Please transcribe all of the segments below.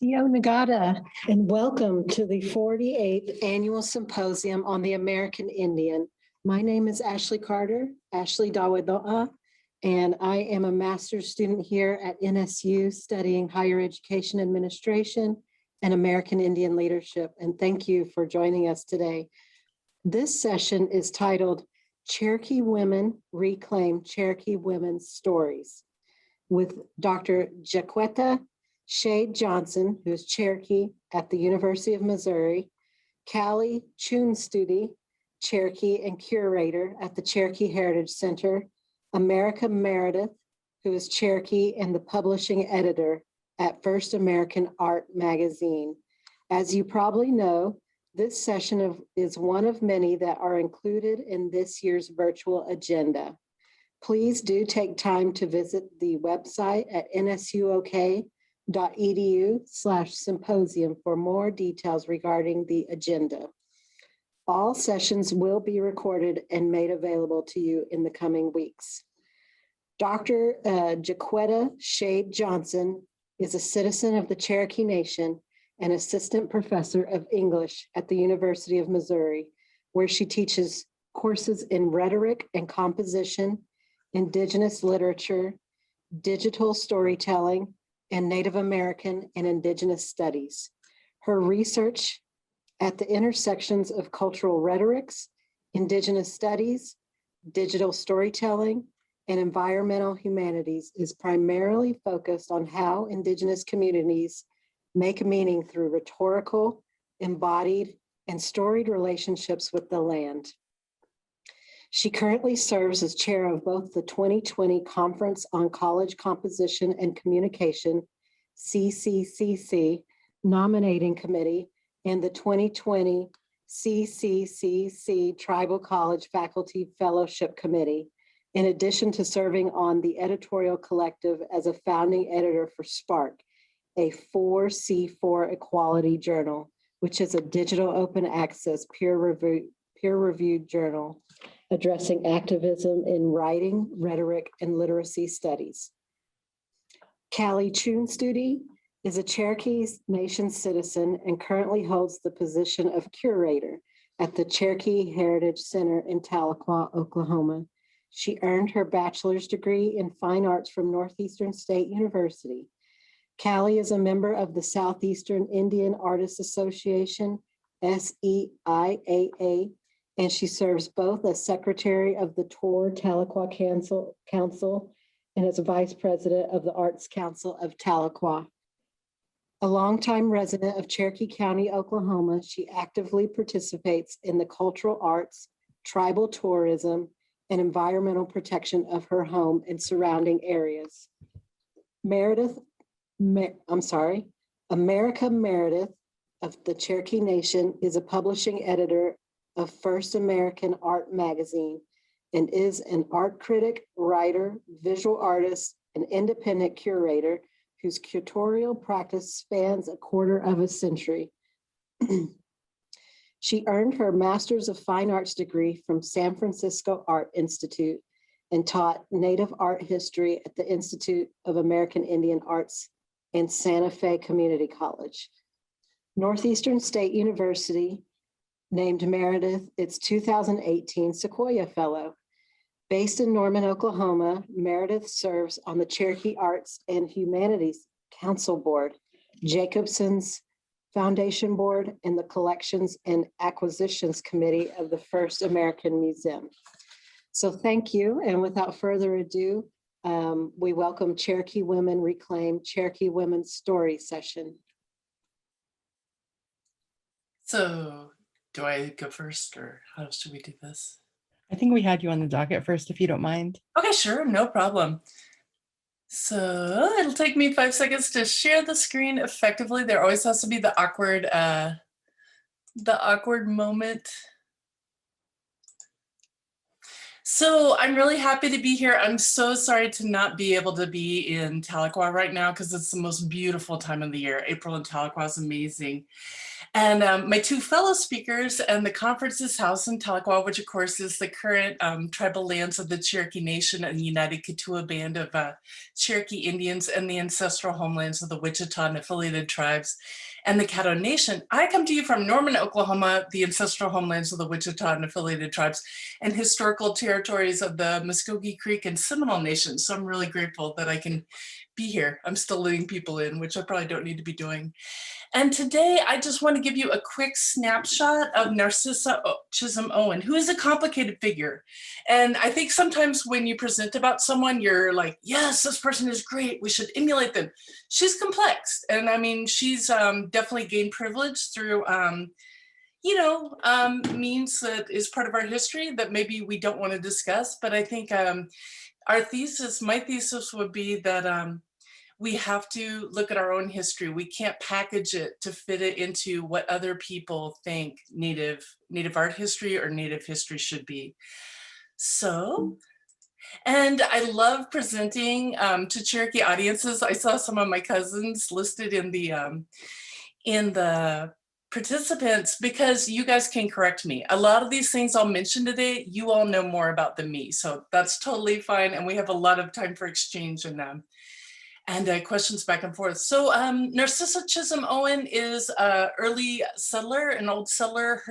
Yo Nagata, and welcome to the 48th Annual Symposium on the American Indian. My name is Ashley Carter, Ashley Dawidoa, and I am a master's student here at NSU studying higher education administration and American Indian leadership. And thank you for joining us today. This session is titled Cherokee Women Reclaim Cherokee Women's Stories with Dr. Jaquetta Shade Johnson, who is Cherokee at the University of Missouri, Callie Chunestudy, Cherokee and curator at the Cherokee Heritage Center, Meredith, who is Cherokee and the publishing editor at First American Art Magazine. As you probably know, this session is one of many that are included in this year's virtual agenda. Please do take time to visit the website at nsuok.edu/symposium for more details regarding the agenda. All sessions will be recorded and made available to you in the coming weeks. Dr. Jaquetta Shade Johnson is a citizen of the Cherokee Nation and assistant professor of English at the University of Missouri, where she teaches courses in rhetoric and composition, indigenous literature, digital storytelling, and Native American and Indigenous studies. Her research at the intersections of cultural rhetorics, Indigenous studies, digital storytelling, and environmental humanities is primarily focused on how Indigenous communities make meaning through rhetorical, embodied, and storied relationships with the land. She currently serves as chair of both the 2020 Conference on College Composition and Communication, CCCC, nominating committee and the 2020 CCCC Tribal College Faculty Fellowship Committee, in addition to serving on the editorial collective as a founding editor for Spark, a 4C4 equality journal, which is a digital open access peer-reviewed journal addressing activism in writing, rhetoric, and literacy studies. Callie Chunestudy is a Cherokee Nation citizen and currently holds the position of curator at the Cherokee Heritage Center in Tahlequah, Oklahoma. She earned her bachelor's degree in fine arts from Northeastern State University. Callie is a member of the Southeastern Indian Artists Association, SEIAA, and she serves both as secretary of the Tor Tahlequah Council and as vice president of the Arts Council of Tahlequah. A longtime resident of Cherokee County, Oklahoma, she actively participates in the cultural arts, tribal tourism, and environmental protection of her home and surrounding areas. America Meredith of the Cherokee Nation is a publishing editor of First American Art Magazine and is an art critic, writer, visual artist, and independent curator whose curatorial practice spans a quarter of a century. She earned her Master's of Fine Arts degree from San Francisco Art Institute and taught Native art history at the Institute of American Indian Arts and Santa Fe Community College. Northeastern State University named Meredith its 2018 Sequoia Fellow. Based in Norman, Oklahoma, Meredith serves on the Cherokee Arts and Humanities Council Board, Jacobson's Foundation Board, and the Collections and Acquisitions Committee of the First American Museum. So thank you, and without further ado, we welcome Cherokee Women Reclaim Cherokee Women's Story session. So, do I go first, or how should we do this? I think we had you on the docket first, if you don't mind. Okay, sure, no problem. So it'll take me 5 seconds to share the screen effectively. There always has to be the awkward moment. So I'm really happy to be here. I'm so sorry to not be able to be in Tahlequah right now because it's the most beautiful time of the year. April in Tahlequah is amazing. And my two fellow speakers and the conference is housed in Tahlequah, which of course is the current tribal lands of the Cherokee Nation and United Kituwa Band of Cherokee Indians, and the ancestral homelands of the Wichita and affiliated tribes and the Caddo Nation. I come to you from Norman, Oklahoma, the ancestral homelands of the Wichita and affiliated tribes and historical territories of the Muskogee Creek and Seminole Nations. So I'm really grateful that I can be here. I'm still letting people in, which I probably don't need to be doing. And today I just want to give you a quick snapshot of Narcissa Chisholm Owen, who is a complicated figure. And I think sometimes when you present about someone, you're like, yes, this person is great, we should emulate them. She's complex. And I mean, she's definitely gained privilege through, means that is part of our history that maybe we don't want to discuss. But I think my thesis would be that we have to look at our own history. We can't package it to fit it into what other people think Native art history or Native history should be. So, and I love presenting to Cherokee audiences. I saw some of my cousins listed in the participants because you guys can correct me. A lot of these things I'll mention today, you all know more about than me. So that's totally fine. And we have a lot of time for exchange in them. And questions back and forth. So Narcissa Chisholm Owen is an early settler, an old settler.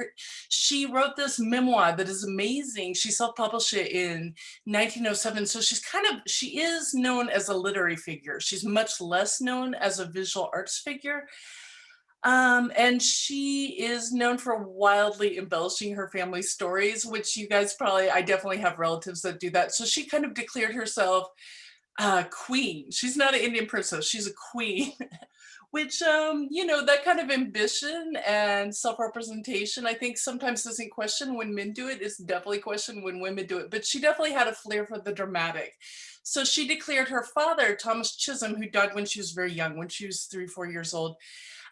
She wrote this memoir that is amazing. She self-published it in 1907. So she is known as a literary figure. She's much less known as a visual arts figure. And she is known for wildly embellishing her family stories, which you guys I definitely have relatives that do that. So she kind of declared herself queen. She's not an Indian princess, she's a queen, which, that kind of ambition and self-representation, I think sometimes isn't questioned when men do it. It's definitely questioned when women do it, but she definitely had a flair for the dramatic. So she declared her father, Thomas Chisholm, who died when she was very young, when she was 3-4 years old,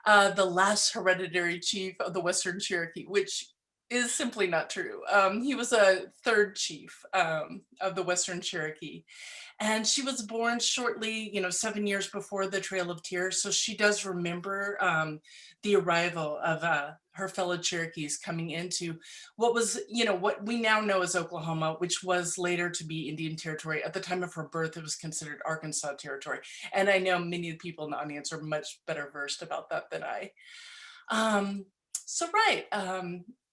the last hereditary chief of the Western Cherokee, which is simply not true. He was a third chief of the Western Cherokee. And she was born shortly, 7 years before the Trail of Tears. So she does remember the arrival of her fellow Cherokees coming into what was, what we now know as Oklahoma, which was later to be Indian Territory. At the time of her birth, it was considered Arkansas Territory. And I know many of the people in the audience are much better versed about that than I.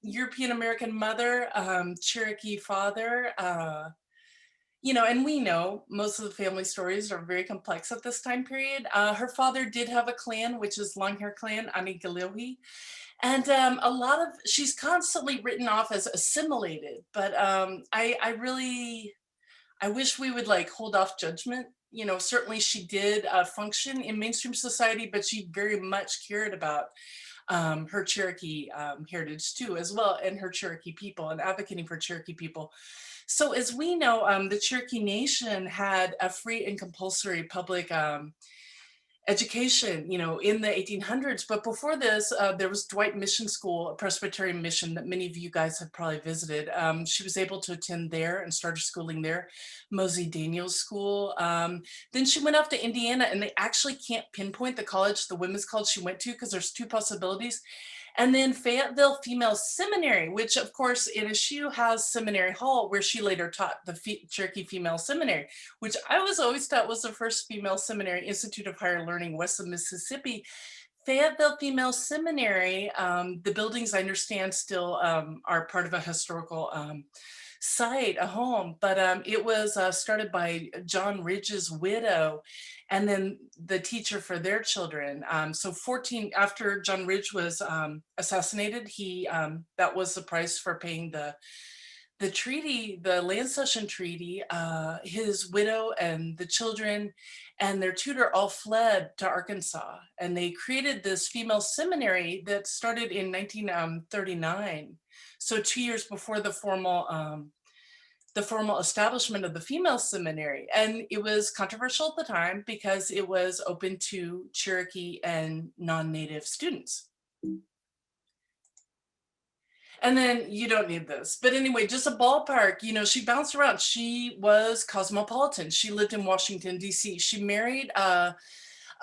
European American mother, Cherokee father, and we know most of the family stories are very complex at this time period. Her father did have a clan, which is long hair clan, Anigaliwi. And she's constantly written off as assimilated, but I wish we would hold off judgment. Certainly she did function in mainstream society, but she very much cared about her Cherokee heritage too, as well, and her Cherokee people and advocating for Cherokee people. So as we know, the Cherokee Nation had a free and compulsory public education, in the 1800s. But before this, there was Dwight Mission School, a Presbyterian mission that many of you guys have probably visited. She was able to attend there and started schooling there, Mosey Daniels School. Then she went off to Indiana, and they actually can't pinpoint the women's college she went to, because there's two possibilities. And then Fayetteville Female Seminary, which of course in Issue has Seminary Hall, where she later taught the Cherokee Female Seminary, which I was always taught was the first female seminary, Institute of Higher Learning west of Mississippi. Fayetteville Female Seminary, the buildings I understand still are part of a historical site, a home, but it was started by John Ridge's widow and then the teacher for their children. So after John Ridge was assassinated, that was the price for paying the treaty, the land cession treaty. His widow and the children and their tutor all fled to Arkansas, and they created this female seminary that started in 1939. So 2 years before the formal establishment of the female seminary. And it was controversial at the time because it was open to Cherokee and non-native students. And then you don't need this, but anyway, just a ballpark, she bounced around. She was cosmopolitan. She lived in Washington, DC. She married a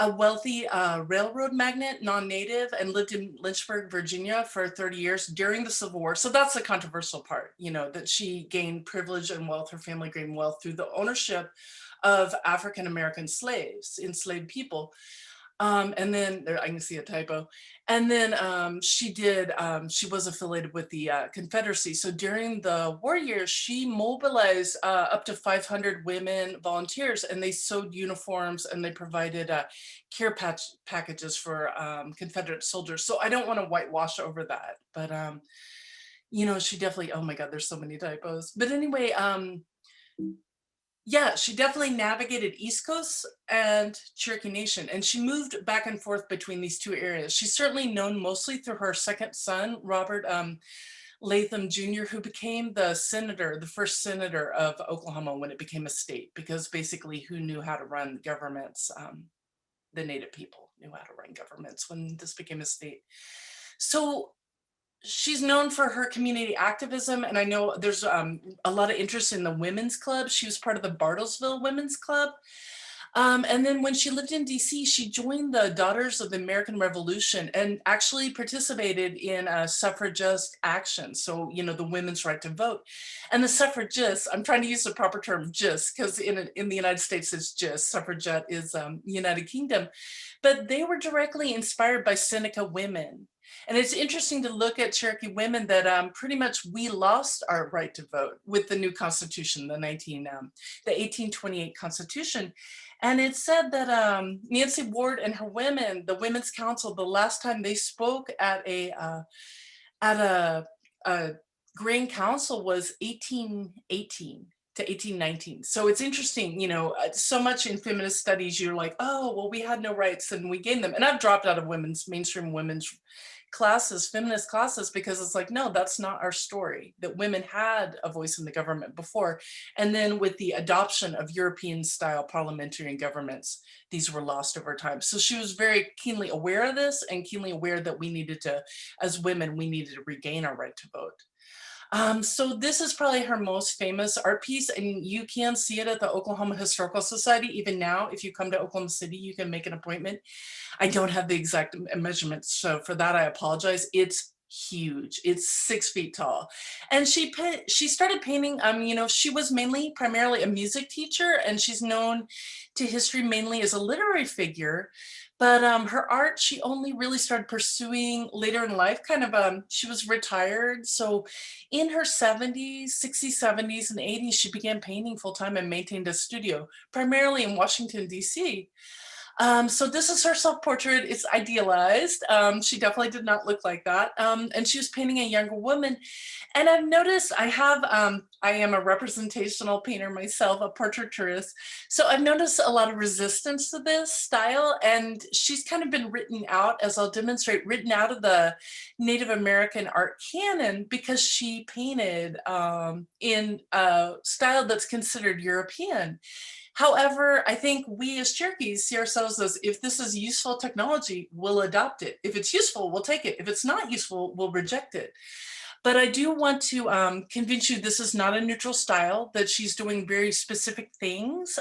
a wealthy railroad magnate, non-native, and lived in Lynchburg, Virginia for 30 years during the Civil War. So that's the controversial part, you know, that she gained privilege and wealth, her family gained wealth through the ownership of African-American slaves, enslaved people. And then there, I can see a typo. And then she was affiliated with the Confederacy. So during the war years, she mobilized up to 500 women volunteers, and they sewed uniforms and they provided care packages for Confederate soldiers. So I don't want to whitewash over that, but you know, she definitely, oh my God, there's so many typos. But anyway, yeah, she definitely navigated East Coast and Cherokee Nation, and she moved back and forth between these two areas. She's certainly known mostly through her second son, Robert Latham Jr., who became the senator, the first senator of Oklahoma when it became a state, because basically who knew how to run governments? The Native people knew how to run governments when this became a state. So she's known for her community activism, and I know there's a lot of interest in the women's club. She was part of the Bartlesville Women's Club. And then when she lived in DC, she joined the Daughters of the American Revolution and actually participated in suffragist action. So, you know, the women's right to vote. And the suffragists, I'm trying to use the proper term just, because in the United States it's just, suffragette is United Kingdom. But they were directly inspired by Seneca women. And it's interesting to look at Cherokee women that pretty much we lost our right to vote with the new Constitution, the 1828 Constitution. And it said that Nancy Ward and her women, the Women's Council, the last time they spoke at a Grand Council was 1818 to 1819. So it's interesting, you know, so much in feminist studies, you're like, oh, well, we had no rights and we gained them. And I've dropped out of mainstream women's classes, feminist classes, because it's like, no, that's not our story, that women had a voice in the government before. And then with the adoption of European style parliamentary governments, these were lost over time. So she was very keenly aware of this and keenly aware that we needed to, as women, we needed to regain our right to vote. So this is probably her most famous art piece, and you can see it at the Oklahoma Historical Society. Even now, if you come to Oklahoma City, you can make an appointment. I don't have the exact measurements, so for that, I apologize. It's huge. It's 6 feet tall. And she started painting, you know, she was primarily a music teacher, and she's known to history mainly as a literary figure. But her art, she only really started pursuing later in life, kind of, she was retired. So in her 70s, 60s, 70s, and 80s, she began painting full-time and maintained a studio, primarily in Washington, DC. So this is her self-portrait. It's idealized. She definitely did not look like that. And she was painting a younger woman. And I've noticed I am a representational painter myself, a portraiturist. So I've noticed a lot of resistance to this style. And she's kind of been written out, as I'll demonstrate, written out of the Native American art canon because she painted in a style that's considered European. However, I think we as Cherokees see ourselves as, if this is useful technology, we'll adopt it. If it's useful, we'll take it. If it's not useful, we'll reject it. But I do want to convince you this is not a neutral style, that she's doing very specific things.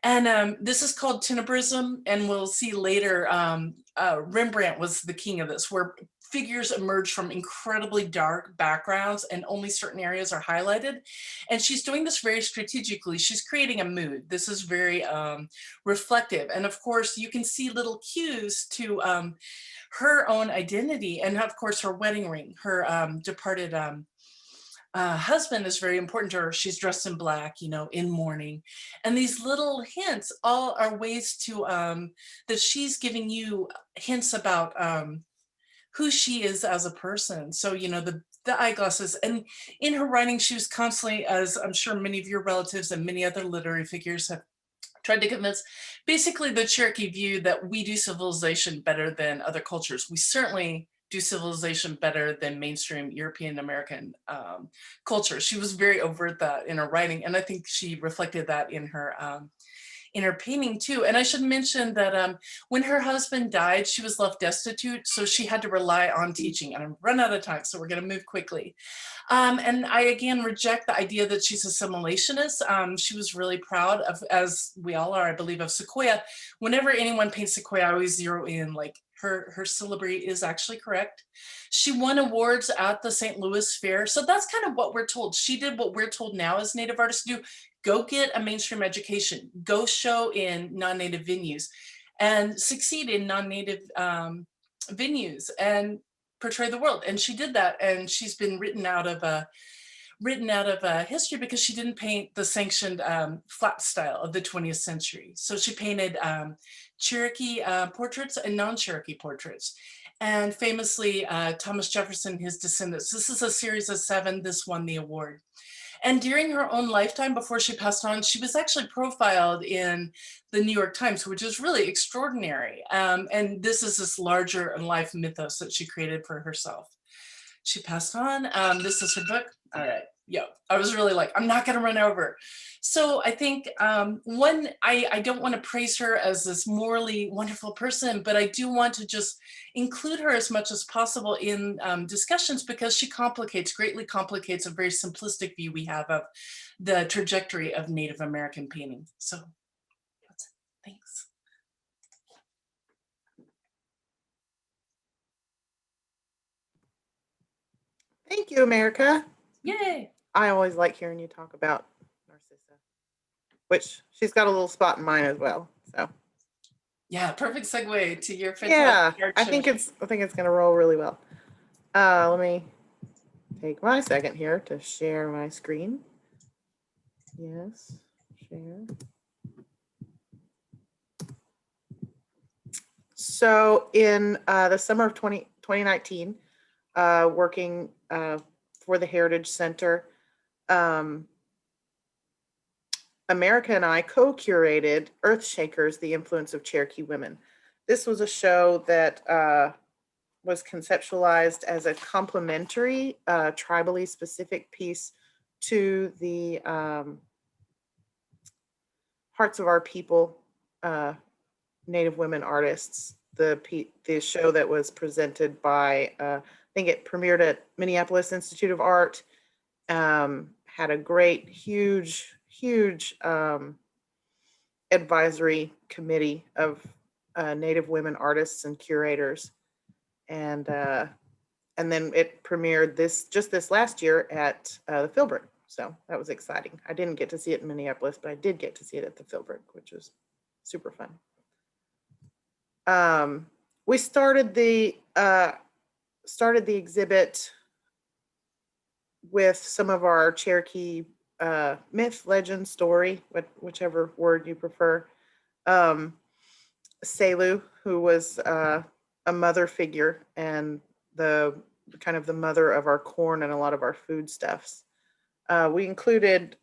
This is called tenebrism, and we'll see later Rembrandt was the king of this, where figures emerge from incredibly dark backgrounds and only certain areas are highlighted. And she's doing this very strategically. She's creating a mood. This is very reflective. And of course, you can see little cues to her own identity. And of course, her wedding ring, her departed husband is very important to her. She's dressed in black, you know, in mourning. And these little hints all are ways to, that she's giving you hints about who she is as a person. So, you know, the eyeglasses, and in her writing, she was constantly, as I'm sure many of your relatives and many other literary figures have tried to convince, basically the Cherokee view that we do civilization better than other cultures. We certainly do civilization better than mainstream European American culture. She was very overt that in her writing, and I think she reflected that in her in her painting too. And I should mention that when her husband died, she was left destitute, so she had to rely on teaching. And I'm run out of time, so we're going to move quickly. And I again reject the idea that she's assimilationist. She was really proud of, as we all are, I believe, of Sequoia. Whenever anyone paints Sequoia, I always zero in, like, her syllabary is actually correct. She won awards at the St. Louis Fair. So that's kind of what we're told. She did what we're told now as Native artists to do. Go get a mainstream education, go show in non-Native venues and succeed in non-Native venues and portray the world. And she did that. And she's been written out of history because she didn't paint the sanctioned flat style of the 20th century. So she painted Cherokee portraits and non-Cherokee portraits. And famously, Thomas Jefferson, his descendants. This is a series of 7. This won the award. And during her own lifetime, before she passed on, she was actually profiled in the New York Times, which is really extraordinary. And this is this larger in life mythos that she created for herself. She passed on. This is her book. All right. Yeah, I was really like, I'm not going to run over. So I think I don't want to praise her as this morally wonderful person, but I do want to just include her as much as possible in discussions because she greatly complicates a very simplistic view we have of the trajectory of Native American painting. So that's it. Thanks. Thank you, America. Yay. I always like hearing you talk about Narcissa, which she's got a little spot in mine as well. So Yeah, perfect segue to your yeah, fantastic art I show. think it's gonna roll really well. Let me take my second here to share my screen. Yes, share. So in the summer of 2019, working for the Heritage Center, America and I co-curated Earthshakers, The Influence of Cherokee Women. This was a show that was conceptualized as a complementary, tribally specific piece to the Hearts of Our People Native women artists. The show that was presented by, I think it premiered at Minneapolis Institute of Art, had a great, huge advisory committee of Native women artists and curators, and then it premiered this last year at the Filbert. So that was exciting. I didn't get to see it in Minneapolis, but I did get to see it at the Filbert, which was super fun. We started the exhibit with some of our Cherokee myth, legend, story, whichever word you prefer. Selu, who was a mother figure and the kind of the mother of our corn and a lot of our foodstuffs. We included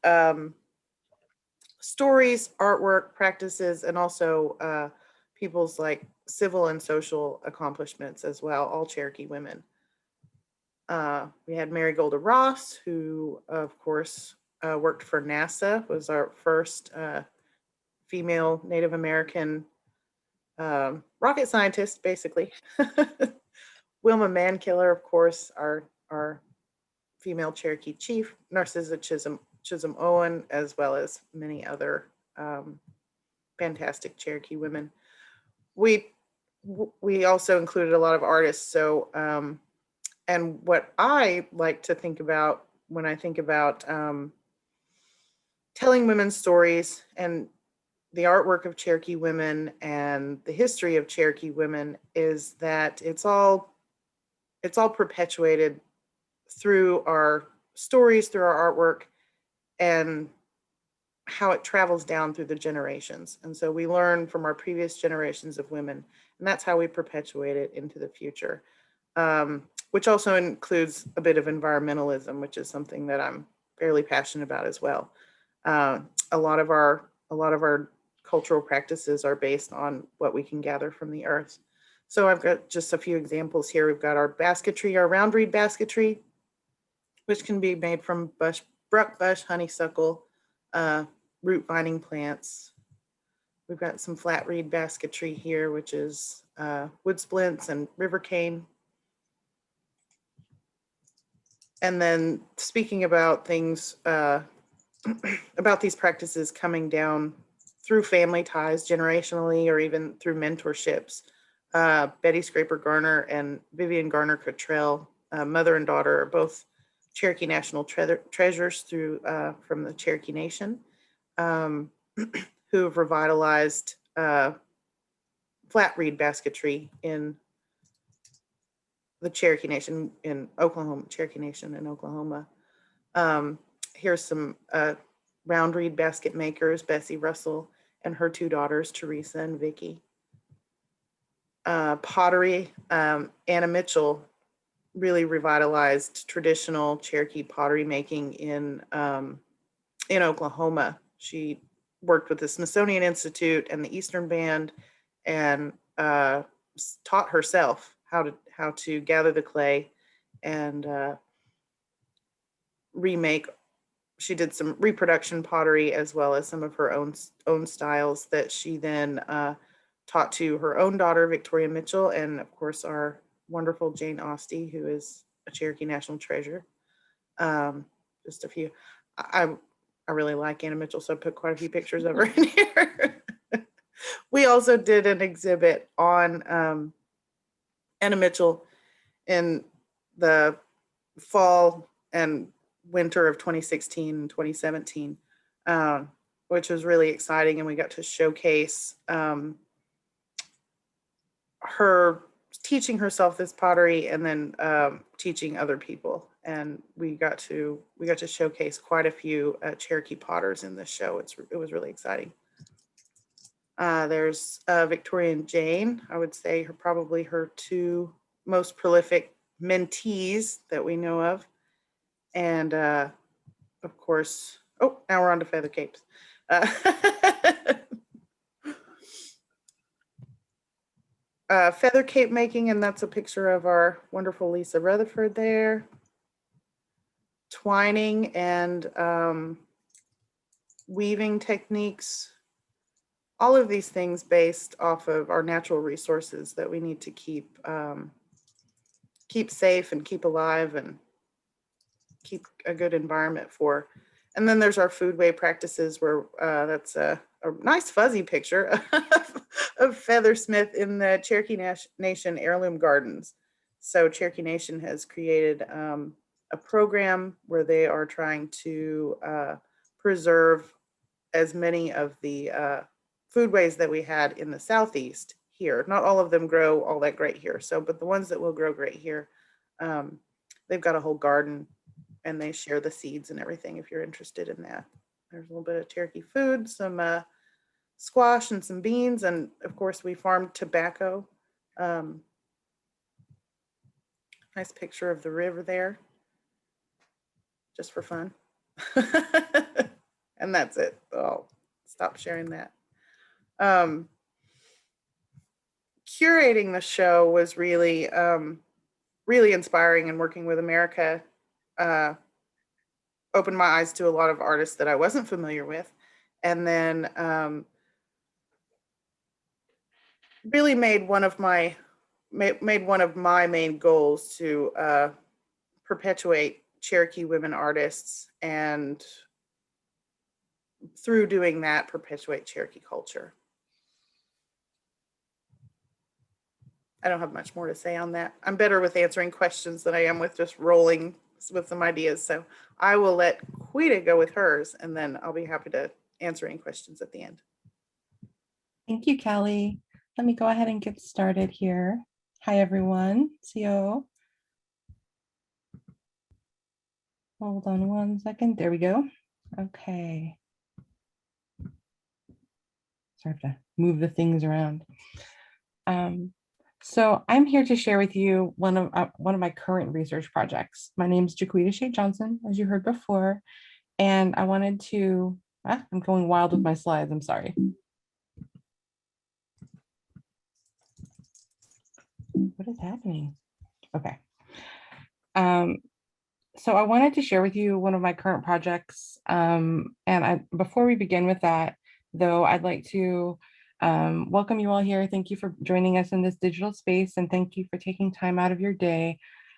stories, artwork, practices, and also people's like civil and social accomplishments as well, all Cherokee women. We had Mary Golda Ross, who of course worked for NASA, was our first female Native American rocket scientist, basically. Wilma Mankiller, of course, our female Cherokee chief, Narcissa Chisholm Owen, as well as many other fantastic Cherokee women. We also included a lot of artists. So, and what I like to think about when I think about telling women's stories and the artwork of Cherokee women and the history of Cherokee women is that it's all perpetuated through our stories, through our artwork, and how it travels down through the generations. And so we learn from our previous generations of women, and that's how we perpetuate it into the future, which also includes a bit of environmentalism, which is something that I'm fairly passionate about as well. A lot of our cultural practices are based on what we can gather from the earth. So I've got just a few examples here. We've got our basketry, our round reed basketry, which can be made from brush, honeysuckle, root vining plants, We've got some flat reed basketry here, which is wood splints and river cane. And then speaking about things, about these practices coming down through family ties generationally or even through mentorships. Betty Scraper-Garner and Vivian Garner-Cottrell, mother and daughter, are both Cherokee National Treasures through from the Cherokee Nation, who have revitalized flat reed basketry in the Cherokee Nation in Oklahoma, Cherokee Nation in Oklahoma. Here's some round reed basket makers, Bessie Russell and her two daughters, Teresa and Vicky. Pottery, Anna Mitchell really revitalized traditional Cherokee pottery making in Oklahoma. She worked with the Smithsonian Institute and the Eastern Band and taught herself how to gather the clay and remake. She did some reproduction pottery as well as some of her own styles that she then taught to her own daughter, Victoria Mitchell, and of course our wonderful Jane Ostie, who is a Cherokee National Treasure. Just a few. I really like Anna Mitchell, so I put quite a few pictures of her in here. We also did an exhibit on Anna Mitchell in the fall and winter of 2016 and 2017, which was really exciting. And we got to showcase her teaching herself this pottery and then teaching other people. And we got to showcase quite a few Cherokee potters in this show. It was really exciting. There's Victoria and Jane. I would say probably her two most prolific mentees that we know of. And of course, oh, now we're on to feather capes. Feather cape making, and that's a picture of our wonderful Lisa Rutherford there. Twining and weaving techniques. All of these things based off of our natural resources that we need to keep safe and keep alive and keep a good environment for. And then there's our foodway practices where that's a nice fuzzy picture of Feathersmith in the Cherokee Nation Heirloom Gardens. So Cherokee Nation has created a program where they are trying to preserve as many of the foodways that we had in the Southeast here. Not all of them grow all that great here. So, but the ones that will grow great here, they've got a whole garden and they share the seeds and everything if you're interested in that. There's a little bit of Cherokee food, some squash and some beans. And of course we farm tobacco. Nice picture of the river there, just for fun. And that's it. I'll stop sharing that. Curating the show was really, really inspiring, and working with America opened my eyes to a lot of artists that I wasn't familiar with. And then really made one of my main goals to perpetuate Cherokee women artists, and through doing that, perpetuate Cherokee culture. I don't have much more to say on that. I'm better with answering questions than I am with just rolling with some ideas. So I will let Quita go with hers, and then I'll be happy to answer any questions at the end. Thank you, Callie. Let me go ahead and get started here. Hi, everyone. CO. Hold on one second. There we go. Okay. Sorry, I have to move the things around. So I'm here to share with you one of my current research projects. My name is Jaquetta Johnson, as you heard before, and I wanted to. I'm going wild with my slides. I'm sorry. What is happening? Okay. So I wanted to share with you one of my current projects. And before we begin with that, though, I'd like to Welcome you all here. Thank you for joining us in this digital space, and thank you for taking time out of your day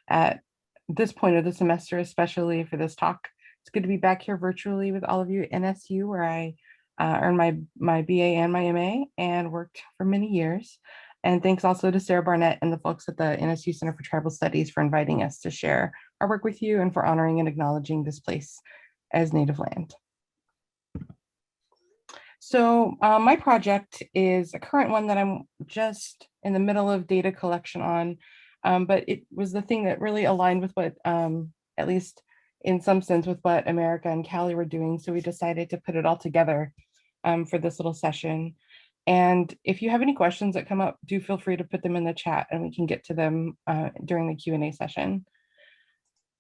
at this point of the semester, especially for this talk. It's good to be back here virtually with all of you at NSU, where I earned my BA and my MA and worked for many years. And thanks also to Sarah Barnett and the folks at the NSU Center for Tribal Studies for inviting us to share our work with you and for honoring and acknowledging this place as native land. So my project is a current one that I'm just in the middle of data collection on, but it was the thing that really aligned with what, at least in some sense, with what America and Callie were doing. So we decided to put it all together for this little session. And if you have any questions that come up, do feel free to put them in the chat and we can get to them during the Q&A session.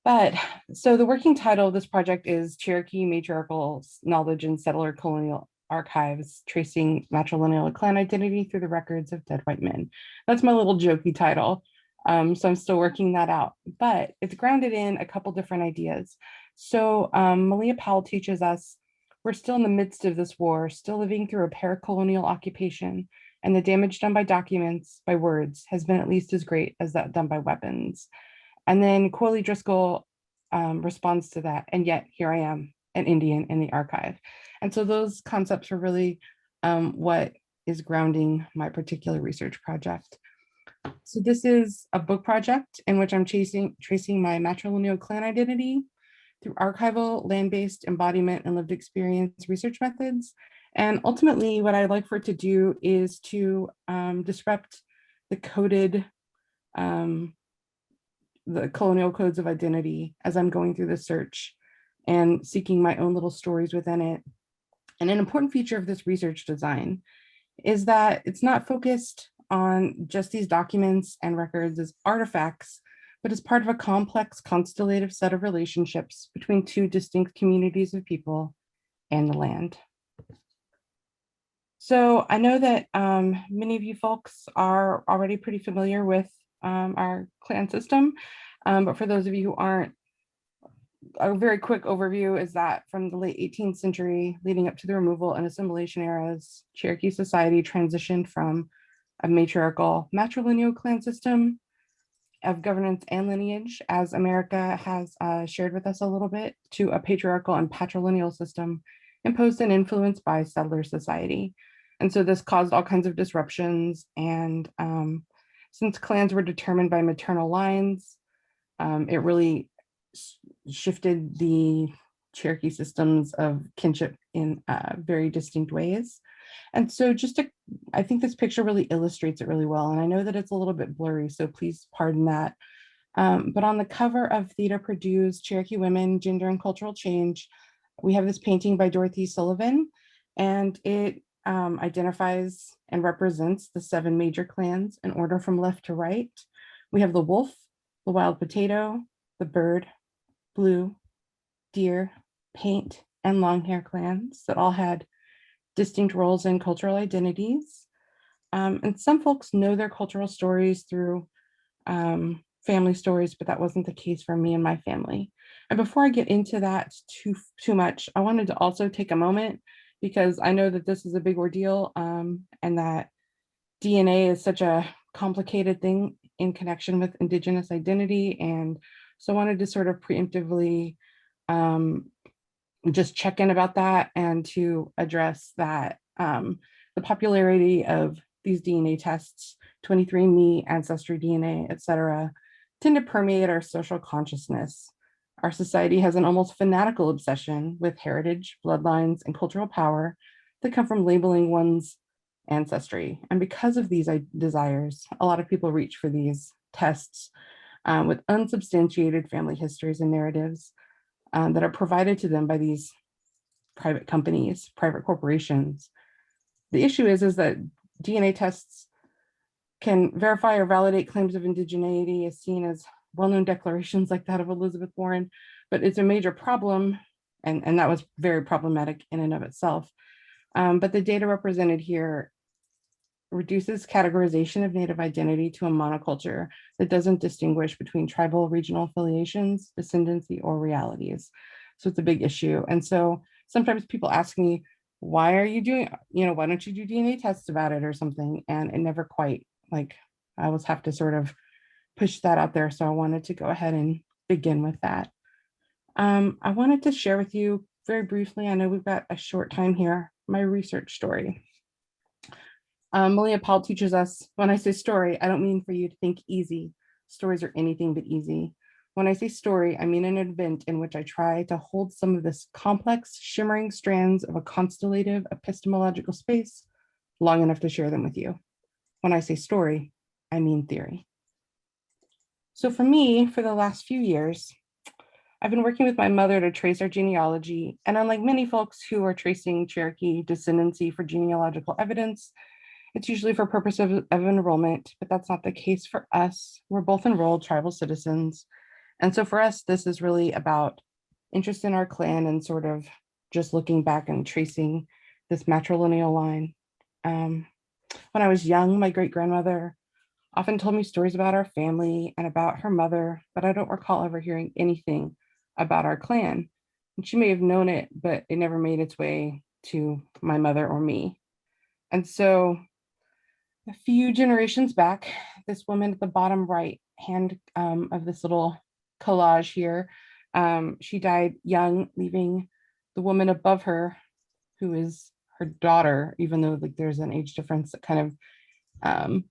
But so the working title of this project is Cherokee Matriarchal Knowledge in Settler Colonial Archives, Tracing Matrilineal Clan Identity Through the Records of Dead White Men. That's my little jokey title. So I'm still working that out, but it's grounded in a couple different ideas. So Malia Powell teaches us we're still in the midst of this war, still living through a paracolonial occupation, and the damage done by documents, by words, has been at least as great as that done by weapons. And then Coley Driscoll responds to that, and yet here I am, an Indian in the archive. And so those concepts are really what is grounding my particular research project. So this is a book project in which I'm tracing my matrilineal clan identity through archival, land-based embodiment and lived experience research methods. And ultimately what I'd like for it to do is to disrupt the coded, the colonial codes of identity as I'm going through the search and seeking my own little stories within it. And an important feature of this research design is that it's not focused on just these documents and records as artifacts, but as part of a complex constellative set of relationships between two distinct communities of people and the land. So I know that many of you folks are already pretty familiar with our clan system, but for those of you who aren't, a very quick overview is that from the late 18th century leading up to the removal and assimilation eras, Cherokee society transitioned from a matriarchal matrilineal clan system of governance and lineage, as America has shared with us a little bit, to a patriarchal and patrilineal system imposed and influenced by settler society. And so this caused all kinds of disruptions. And since clans were determined by maternal lines, it really shifted the Cherokee systems of kinship in very distinct ways. And so I think this picture really illustrates it really well. And I know that it's a little bit blurry, so please pardon that. But on the cover of Theta Purdue's Cherokee Women, Gender and Cultural Change, we have this painting by Dorothy Sullivan, and it identifies and represents the 7 major clans in order from left to right. We have the wolf, the wild potato, the bird, blue, deer, paint, and long hair clans that all had distinct roles and cultural identities. And some folks know their cultural stories through family stories, but that wasn't the case for me and my family. And before I get into that too much, I wanted to also take a moment, because I know that this is a big ordeal and that DNA is such a complicated thing in connection with Indigenous identity. And so I wanted to sort of preemptively just check in about that and to address that the popularity of these DNA tests, 23andMe, Ancestry DNA, et cetera, tend to permeate our social consciousness. Our society has an almost fanatical obsession with heritage, bloodlines, and cultural power that come from labeling one's ancestry. And because of these desires, a lot of people reach for these tests with unsubstantiated family histories and narratives that are provided to them by these private companies, private corporations. The issue is that DNA tests can verify or validate claims of indigeneity as seen as well-known declarations like that of Elizabeth Warren, but it's a major problem, and that was very problematic in and of itself. But the data represented here reduces categorization of Native identity to a monoculture that doesn't distinguish between tribal regional affiliations, descendancy, or realities. So it's a big issue. And so sometimes people ask me, why are you doing, why don't you do DNA tests about it or something? And it never quite, like, I always have to sort of push that out there. So I wanted to go ahead and begin with that. I wanted to share with you very briefly, I know we've got a short time here, my research story. Malia Paul teaches us, when I say story, I don't mean for you to think easy. Stories are anything but easy. When I say story, I mean an event in which I try to hold some of this complex, shimmering strands of a constellative epistemological space long enough to share them with you. When I say story, I mean theory. So for me, for the last few years, I've been working with my mother to trace our genealogy, and unlike many folks who are tracing Cherokee descendancy for genealogical evidence, it's usually for purposes of enrollment, but that's not the case for us. We're both enrolled tribal citizens. And so for us, this is really about interest in our clan and sort of just looking back and tracing this matrilineal line. When I was young, my great-grandmother often told me stories about our family and about her mother, but I don't recall ever hearing anything about our clan. And she may have known it, but it never made its way to my mother or me. And so a few generations back, this woman at the bottom right hand of this little collage here, she died young, leaving the woman above her, who is her daughter, even though like there's an age difference that kind of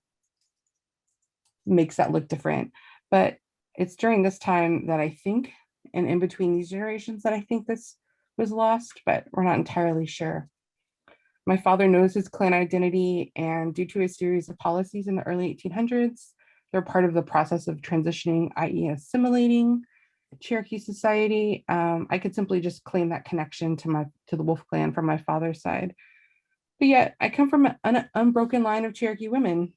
makes that look different. But it's during this time that I think, and in between these generations, that I think this was lost, but we're not entirely sure. My father knows his clan identity, and due to a series of policies in the early 1800s, they're part of the process of transitioning, i.e. assimilating Cherokee society. I could simply just claim that connection to the Wolf clan from my father's side. But yet I come from an unbroken line of Cherokee women.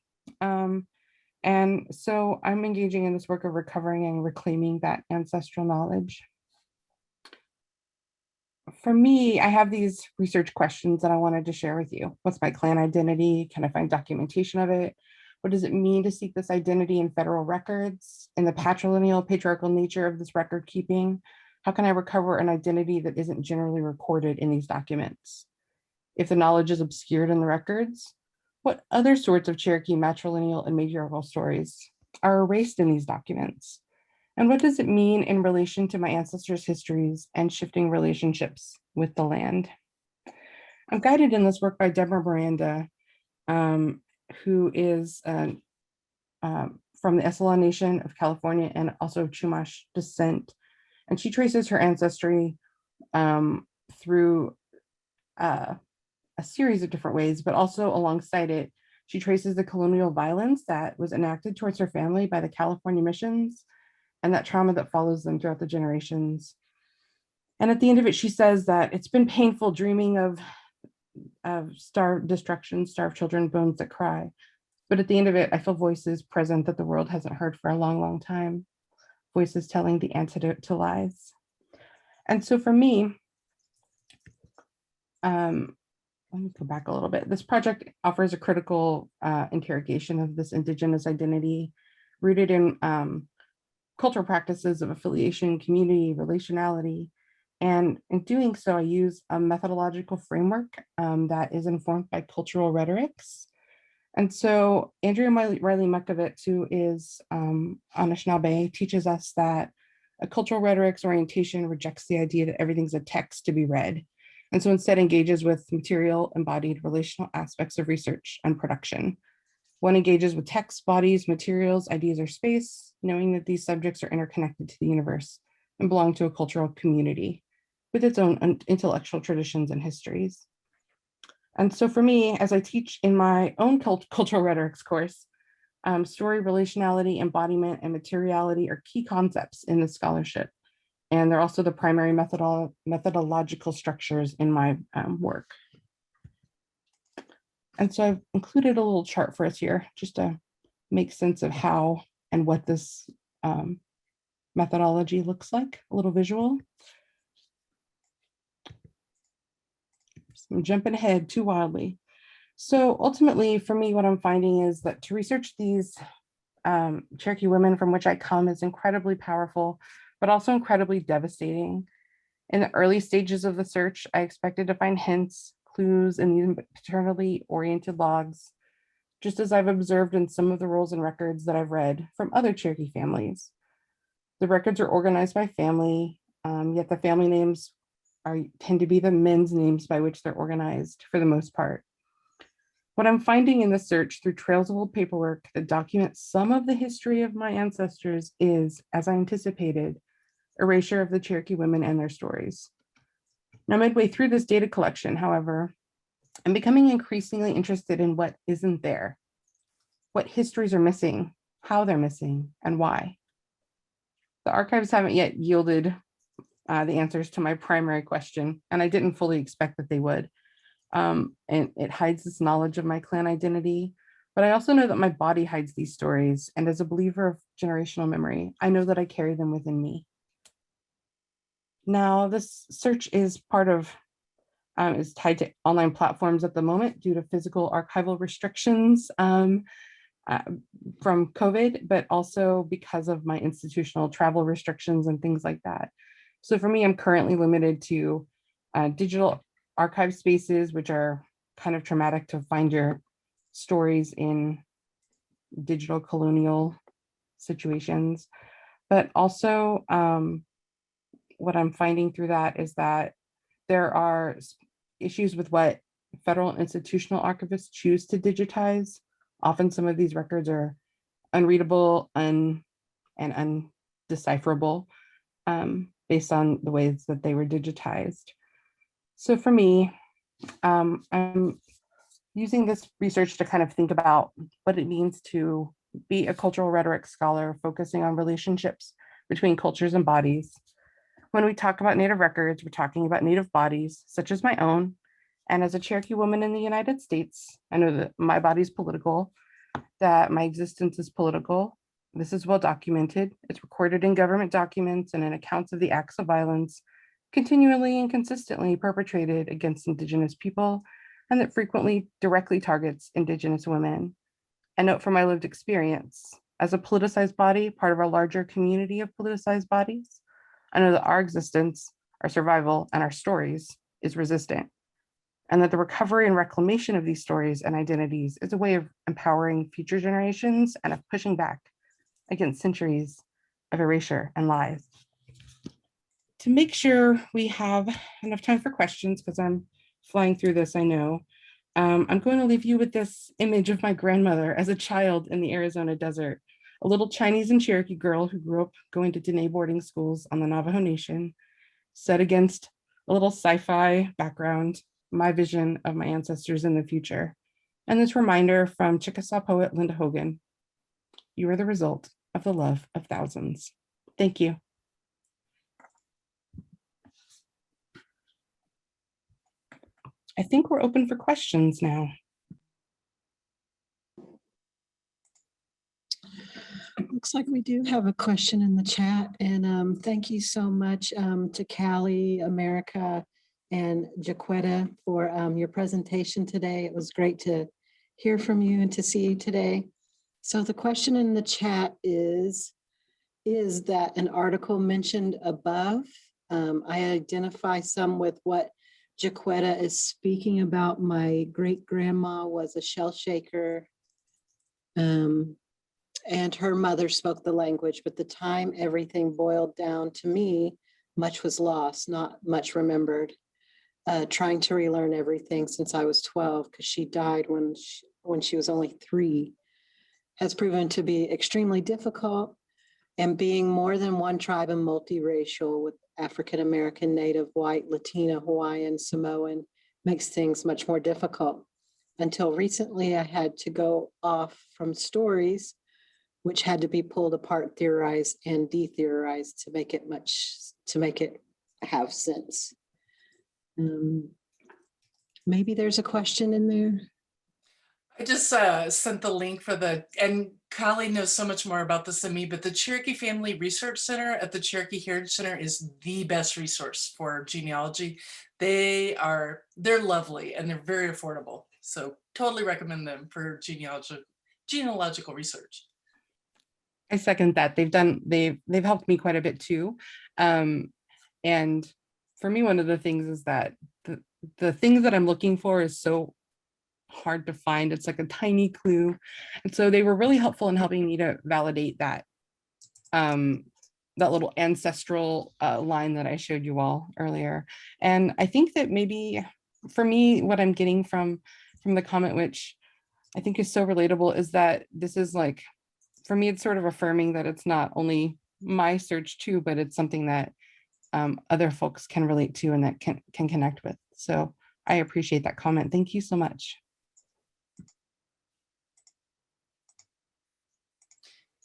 And so I'm engaging in this work of recovering and reclaiming that ancestral knowledge. For me, I have these research questions that I wanted to share with you. What's my clan identity? Can I find documentation of it? What does it mean to seek this identity in federal records? In the patrilineal, patriarchal nature of this record keeping, how can I recover an identity that isn't generally recorded in these documents? If the knowledge is obscured in the records, what other sorts of Cherokee matrilineal and matriarchal stories are erased in these documents? And what does it mean in relation to my ancestors' histories and shifting relationships with the land? I'm guided in this work by Deborah Miranda, who is from the Estelan Nation of California and also Chumash descent. And she traces her ancestry through a series of different ways, but also alongside it, she traces the colonial violence that was enacted towards her family by the California missions and that trauma that follows them throughout the generations. And at the end of it, she says that it's been painful dreaming of starved destruction, starved children, bones that cry. But at the end of it, I feel voices present that the world hasn't heard for a long, long time. Voices telling the antidote to lies. And so for me, let me go back a little bit. This project offers a critical interrogation of this Indigenous identity rooted in cultural practices of affiliation, community, relationality. And in doing so, I use a methodological framework that is informed by cultural rhetorics. And so Andrea Riley Mukovitz, who is Anishinaabe, teaches us that a cultural rhetorics orientation rejects the idea that everything's a text to be read. And so instead engages with material, embodied, relational aspects of research and production. One engages with texts, bodies, materials, ideas, or space, knowing that these subjects are interconnected to the universe and belong to a cultural community with its own intellectual traditions and histories. And so for me, as I teach in my own cultural rhetorics course, story, relationality, embodiment, and materiality are key concepts in this scholarship. And they're also the primary methodological structures in my work. And so I've included a little chart for us here, just to make sense of how and what this methodology looks like, a little visual. So I'm jumping ahead too wildly. So ultimately, for me, what I'm finding is that to research these Cherokee women from which I come is incredibly powerful, but also incredibly devastating. In the early stages of the search, I expected to find hints, clues in these paternally oriented logs, just as I've observed in some of the rolls and records that I've read from other Cherokee families. The records are organized by family, yet the family names tend to be the men's names by which they're organized for the most part. What I'm finding in the search through trails of old paperwork that documents some of the history of my ancestors is, as I anticipated, erasure of the Cherokee women and their stories. Now, midway through this data collection, however, I'm becoming increasingly interested in what isn't there, what histories are missing, how they're missing, and why. The archives haven't yet yielded the answers to my primary question, and I didn't fully expect that they would. And it hides this knowledge of my clan identity, but I also know that my body hides these stories, and as a believer of generational memory, I know that I carry them within me. Now, this search is is tied to online platforms at the moment due to physical archival restrictions from COVID, but also because of my institutional travel restrictions and things like that. So for me, I'm currently limited to digital archive spaces, which are kind of traumatic to find your stories in digital colonial situations. But also what I'm finding through that is that there are issues with what federal institutional archivists choose to digitize. Often some of these records are unreadable and undecipherable based on the ways that they were digitized. So for me, I'm using this research to kind of think about what it means to be a cultural rhetoric scholar, focusing on relationships between cultures and bodies. When we talk about Native records, we're talking about Native bodies, such as my own. And as a Cherokee woman in the United States, I know that my body is political, that my existence is political. This is well documented. It's recorded in government documents and in accounts of the acts of violence continually and consistently perpetrated against Indigenous people, and that frequently directly targets Indigenous women. And note from my lived experience, as a politicized body, part of our larger community of politicized bodies, I know that our existence, our survival, and our stories is resistant, and that the recovery and reclamation of these stories and identities is a way of empowering future generations and of pushing back against centuries of erasure and lies. To make sure we have enough time for questions, because I'm flying through this, I know, I'm going to leave you with this image of my grandmother as a child in the Arizona desert, a little Chinese and Cherokee girl who grew up going to Dene boarding schools on the Navajo Nation, set against a little sci-fi background, my vision of my ancestors in the future. And this reminder from Chickasaw poet Linda Hogan: you are the result of the love of thousands. Thank you. I think we're open for questions now. Looks like we do have a question in the chat, and thank you so much to Callie, America, and Jaquetta for your presentation today. It was great to hear from you and to see you today. So the question in the chat is that an article mentioned above? I identify some with what Jaquetta is speaking about. My great-grandma was a shell shaker, and her mother spoke the language, but the time everything boiled down to me, much was lost, not much remembered. Trying to relearn everything since I was 12, because she died when she was only 3, has proven to be extremely difficult. And being more than one tribe and multiracial with African American, Native, White, Latina, Hawaiian, Samoan makes things much more difficult. Until recently, I had to go off from stories which had to be pulled apart, theorized, and de-theorized to make it have sense. Maybe there's a question in there. I just sent the link for and Callie knows so much more about this than me, but the Cherokee Family Research Center at the Cherokee Heritage Center is the best resource for genealogy. They're lovely and they're very affordable. So totally recommend them for genealogical research. I second that. They've helped me quite a bit too. And for me, one of the things is that the things that I'm looking for is so hard to find. It's like a tiny clue. And so they were really helpful in helping me to validate that that little ancestral line that I showed you all earlier. And I think that maybe for me, what I'm getting from the comment, which I think is so relatable, is that this is like, for me, it's sort of affirming that it's not only my search too, but it's something that other folks can relate to and that can connect with. So I appreciate that comment. Thank you so much.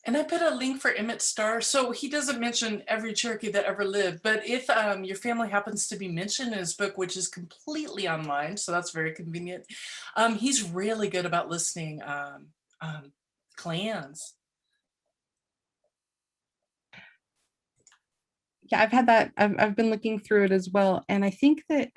And I put a link for Emmett Starr. So he doesn't mention every Cherokee that ever lived, but if your family happens to be mentioned in his book, which is completely online, so that's very convenient, he's really good about listing clans. Yeah, I've had that. I've been looking through it as well. And I think that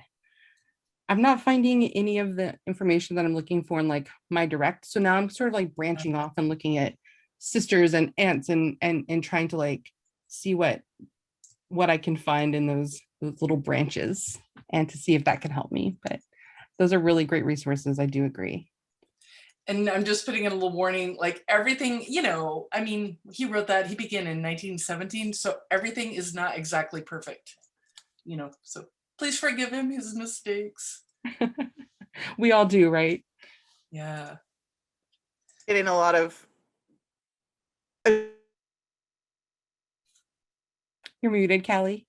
I'm not finding any of the information that I'm looking for in like my direct. So now I'm sort of like branching off and looking at sisters and aunts and trying to like see what I can find in those little branches and to see if that can help me. But those are really great resources. I do agree. And I'm just putting in a little warning, like everything, you know, I mean, he wrote that, he began in 1917, so everything is not exactly perfect, you know, so please forgive him his mistakes. We all do, right? Yeah. Getting a lot of. You're muted, Callie.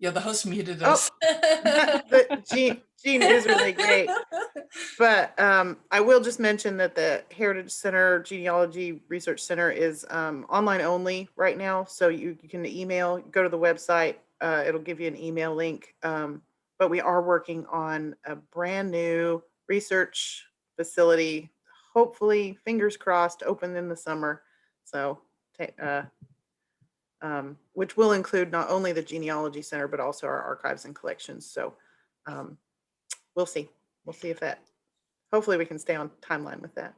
Yeah, the host muted Oh, us. but Jean is really great. But I will just mention that the Heritage Center Genealogy Research Center is online only right now. So you can go to the website. It'll give you an email link. But we are working on a brand new research facility, hopefully, fingers crossed, open in the summer. So which will include not only the Genealogy Center, but also our archives and collections. So we'll see. We'll see if that, hopefully we can stay on timeline with that.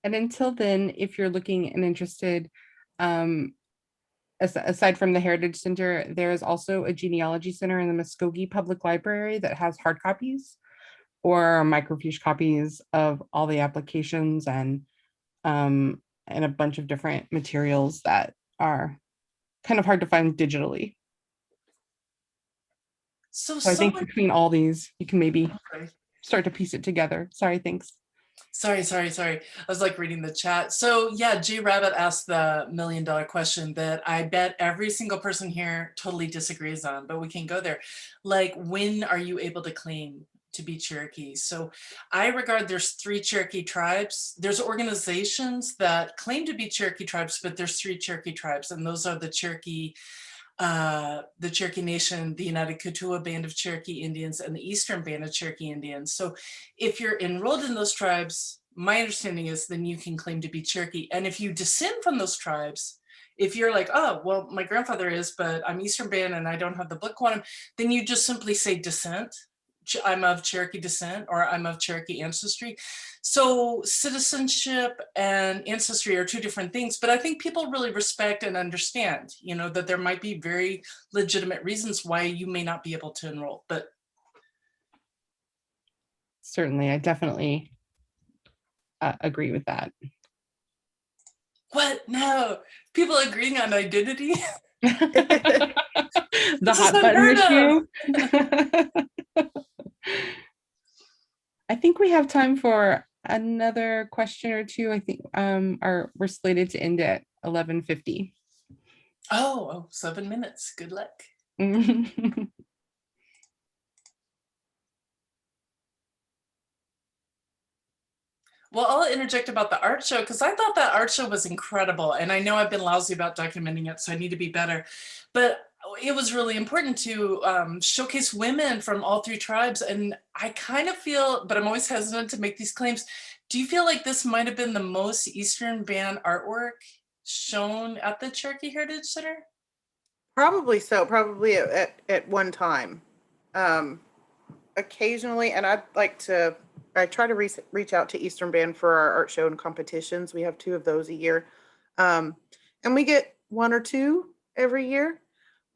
And until then, if you're looking and interested, aside from the Heritage Center, there is also a genealogy center in the Muskogee Public Library that has hard copies or microfiche copies of all the applications and a bunch of different materials that are kind of hard to find digitally. So I think between all these, you can maybe start to piece it together. Sorry, thanks. Sorry. I was like reading the chat. So yeah, J Rabbit asked the $1 million question that I bet every single person here totally disagrees on, but we can go there. Like, when are you able to claim to be Cherokee? So I regard there's 3 Cherokee tribes. There's organizations that claim to be Cherokee tribes, but there's 3 Cherokee tribes, and those are the Cherokee Nation, the United Kootenai Band of Cherokee Indians, and the Eastern Band of Cherokee Indians. So if you're enrolled in those tribes, my understanding is then you can claim to be Cherokee. And if you descend from those tribes, if you're like, oh, well, my grandfather is, but I'm Eastern Band and I don't have the blood quantum, then you just simply say descent. I'm of Cherokee descent, or I'm of Cherokee ancestry. So citizenship and ancestry are 2 different things, but I think people really respect and understand, you know, that there might be very legitimate reasons why you may not be able to enroll, but. Certainly, I definitely agree with that. What? No, people agreeing on identity? The hot button issue. I think we have time for another question or 2. I think we're slated to end at 11:50. Oh, 7 minutes. Good luck. Well, I'll interject about the art show because I thought that art show was incredible. And I know I've been lousy about documenting it, so I need to be better. But it was really important to showcase women from all 3 tribes. And I kind of feel, but I'm always hesitant to make these claims. Do you feel like this might have been the most Eastern Band artwork shown at the Cherokee Heritage Center? Probably so, probably at one time. Occasionally, and I try to reach out to Eastern Band for our art show and competitions. We have 2 of those a year. And we get 1 or 2 every year.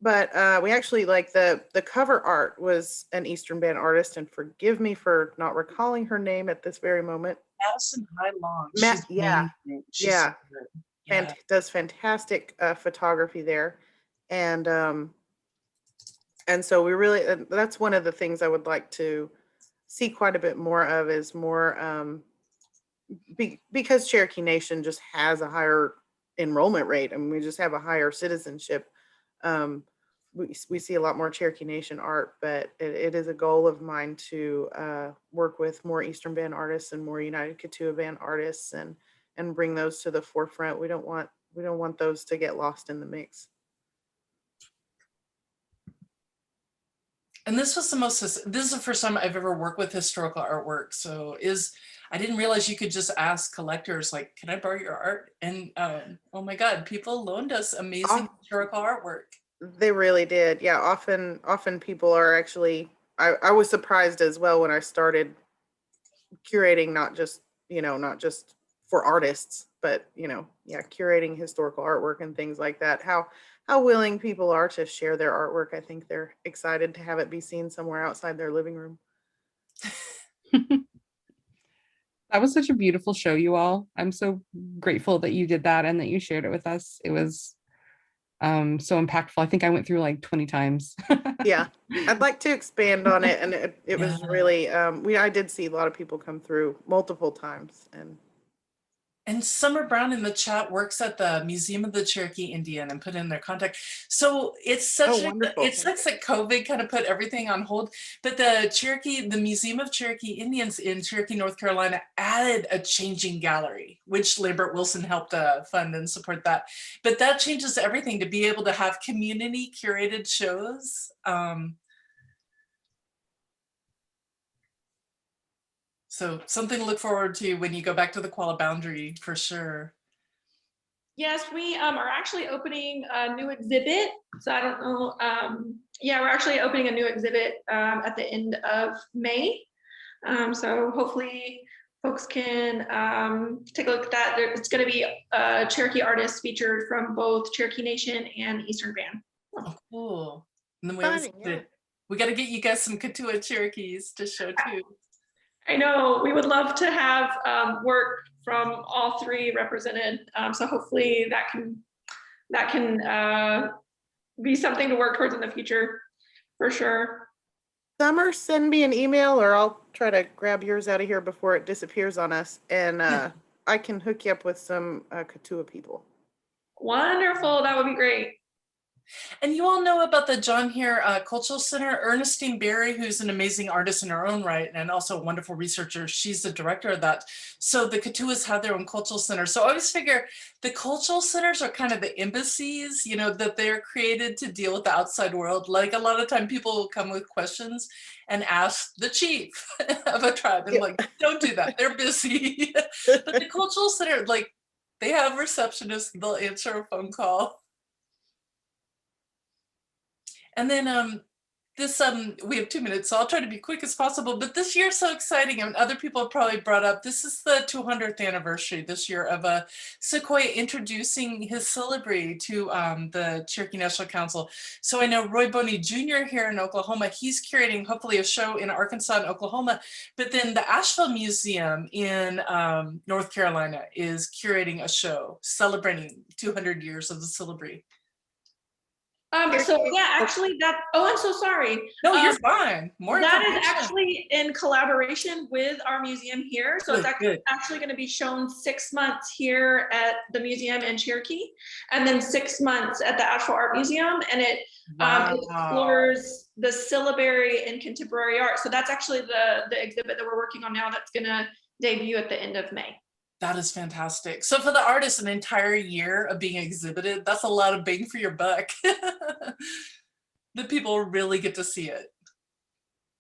But we actually, like, the cover art was an Eastern Band artist, and forgive me for not recalling her name at this very moment. Madison High Long. Matt, She's yeah, amazing. She's so yeah, good. and Yeah. does fantastic photography there. And so we really, that's one of the things I would like to see quite a bit more of, is more, because Cherokee Nation just has a higher enrollment rate. I mean, we just have a higher citizenship. Um, we see a lot more Cherokee Nation art, but it is a goal of mine to work with more Eastern Band artists and more United Kituah Band artists, and bring those to the forefront. We don't want those to get lost in the mix. And this is the first time I've ever worked with historical artwork. So I didn't realize you could just ask collectors, like, can I borrow your art? And oh my God, people loaned us amazing historical artwork. They really did. Yeah, often people are actually, I was surprised as well when I started curating, not just for artists, but yeah, curating historical artwork and things like that. How willing people are to share their artwork. I think they're excited to have it be seen somewhere outside their living room. That was such a beautiful show, you all. I'm so grateful that you did that and that you shared it with us. It was so impactful. I think I went through like 20 times. Yeah, I'd like to expand on it, and it was Yeah. really I did see a lot of people come through multiple times. And Summer Brown in the chat works at the Museum of the Cherokee Indian and put in their contact. So it Wonderful. sucks that COVID kind of put everything on hold, but the Museum of Cherokee Indians in Cherokee, North Carolina added a changing gallery, which Lambert Wilson helped fund and support that. But that changes everything to be able to have community curated shows. So something to look forward to when you go back to the Koala Boundary, for sure. Yes, we are actually opening a new exhibit. So I don't know. Yeah, we're actually opening a new exhibit at the end of May. So hopefully folks can take a look at that. It's going to be Cherokee artists featured from both Cherokee Nation and Eastern Band. Oh, cool. And then we got to get you guys some Kituah Cherokees to show too. I know, we would love to have work from all three represented. So hopefully that can be something to work towards in the future, for sure. Summer, send me an email, or I'll try to grab yours out of here before it disappears on us, and I can hook you up with some Kituah people. Wonderful, that would be great. And you all know about the John Hare Cultural Center. Ernestine Berry, who's an amazing artist in her own right and also a wonderful researcher, she's the director of that. So the Kituahs have their own cultural center. So I always figure the cultural centers are kind of the embassies, that they're created to deal with the outside world. Like a lot of time people will come with questions and ask the chief of a tribe, and like, don't do that, they're busy. But the cultural center, like, they have receptionists, they'll answer a phone call. And then we have 2 minutes, so I'll try to be quick as possible, but this year is so exciting, and other people have probably brought up, this is the 200th anniversary this year of Sequoia introducing his syllabary to the Cherokee National Council. So I know Roy Boney Jr. here in Oklahoma, he's curating hopefully a show in Arkansas and Oklahoma, but then the Asheville Museum in North Carolina is curating a show celebrating 200 years of the syllabary. So yeah, actually I'm so sorry. No, you're fine. More that is actually in collaboration with our museum here. So good, it's actually going to be shown 6 months here at the museum in Cherokee, and then 6 months at the Asheville Art Museum. And it explores the syllabary and contemporary art. So that's actually the exhibit that we're working on now that's going to debut at the end of May. That is fantastic. So for the artist, an entire year of being exhibited, that's a lot of bang for your buck. The people really get to see it.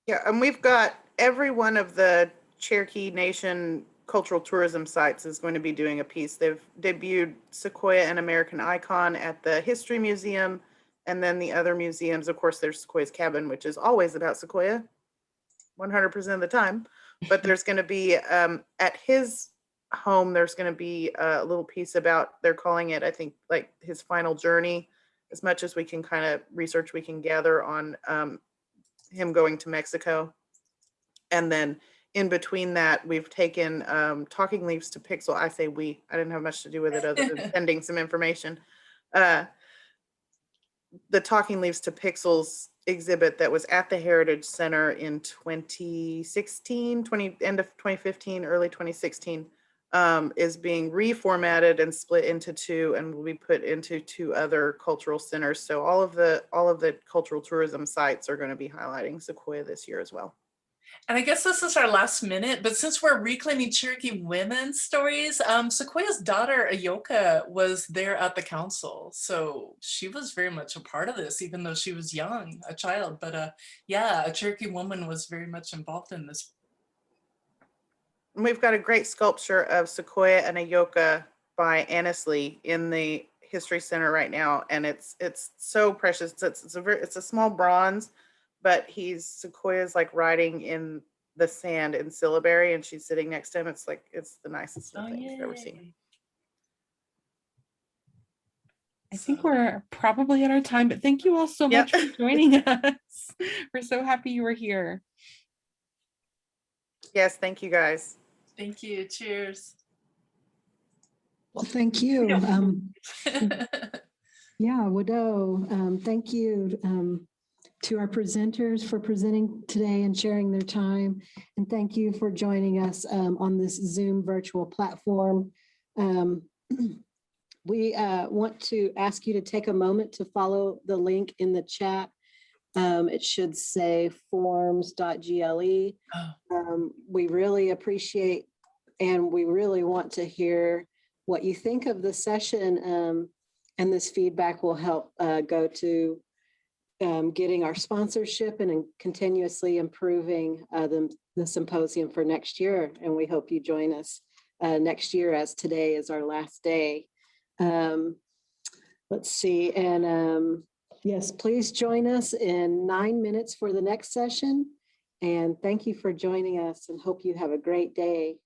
Yeah, and we've got every one of the Cherokee Nation cultural tourism sites is going to be doing a piece. They've debuted Sequoia, an American Icon, at the History Museum, and then the other museums, of course, there's Sequoia's Cabin, which is always about Sequoia, 100% of the time. But there's going to be, at his home, there's going to be a little piece about, they're calling it, I think, like his final journey, as much as we can kind of research we can gather on him going to Mexico. And then in between that, we've taken Talking Leaves to Pixel. I say we, I didn't have much to do with it other than sending some information. The Talking Leaves to Pixels exhibit that was at the Heritage Center in 2016, end of 2015, early 2016, is being reformatted and split into two and will be put into two other cultural centers. So all of the cultural tourism sites are going to be highlighting Sequoia this year as well. And I guess this is our last minute, but since we're reclaiming Cherokee women's stories, Sequoia's daughter, Ayoka, was there at the council. So she was very much a part of this, even though she was young, a child. But yeah, a Cherokee woman was very much involved in this. And we've got a great sculpture of Sequoia and Ayoka by Annesley in the History Center right now. And it's so precious. It's a small bronze, but Sequoia's like riding in the sand in syllabary and she's sitting next to him. It's the nicest little thing I've ever seen. I think we're probably at our time, but thank you all so much for joining us. We're so happy you were here. Yes, thank you guys. Thank you. Cheers. Well, thank you. Yeah, Widow, thank you to our presenters for presenting today and sharing their time. And thank you for joining us on this Zoom virtual platform. We want to ask you to take a moment to follow the link in the chat. It should say forms.gle. We really appreciate and we really want to hear what you think of the session, and this feedback will help go to getting our sponsorship and continuously improving the symposium for next year. And we hope you join us next year, as today is our last day. Let's see, and yes, please join us in 9 minutes for the next session. And thank you for joining us and hope you have a great day.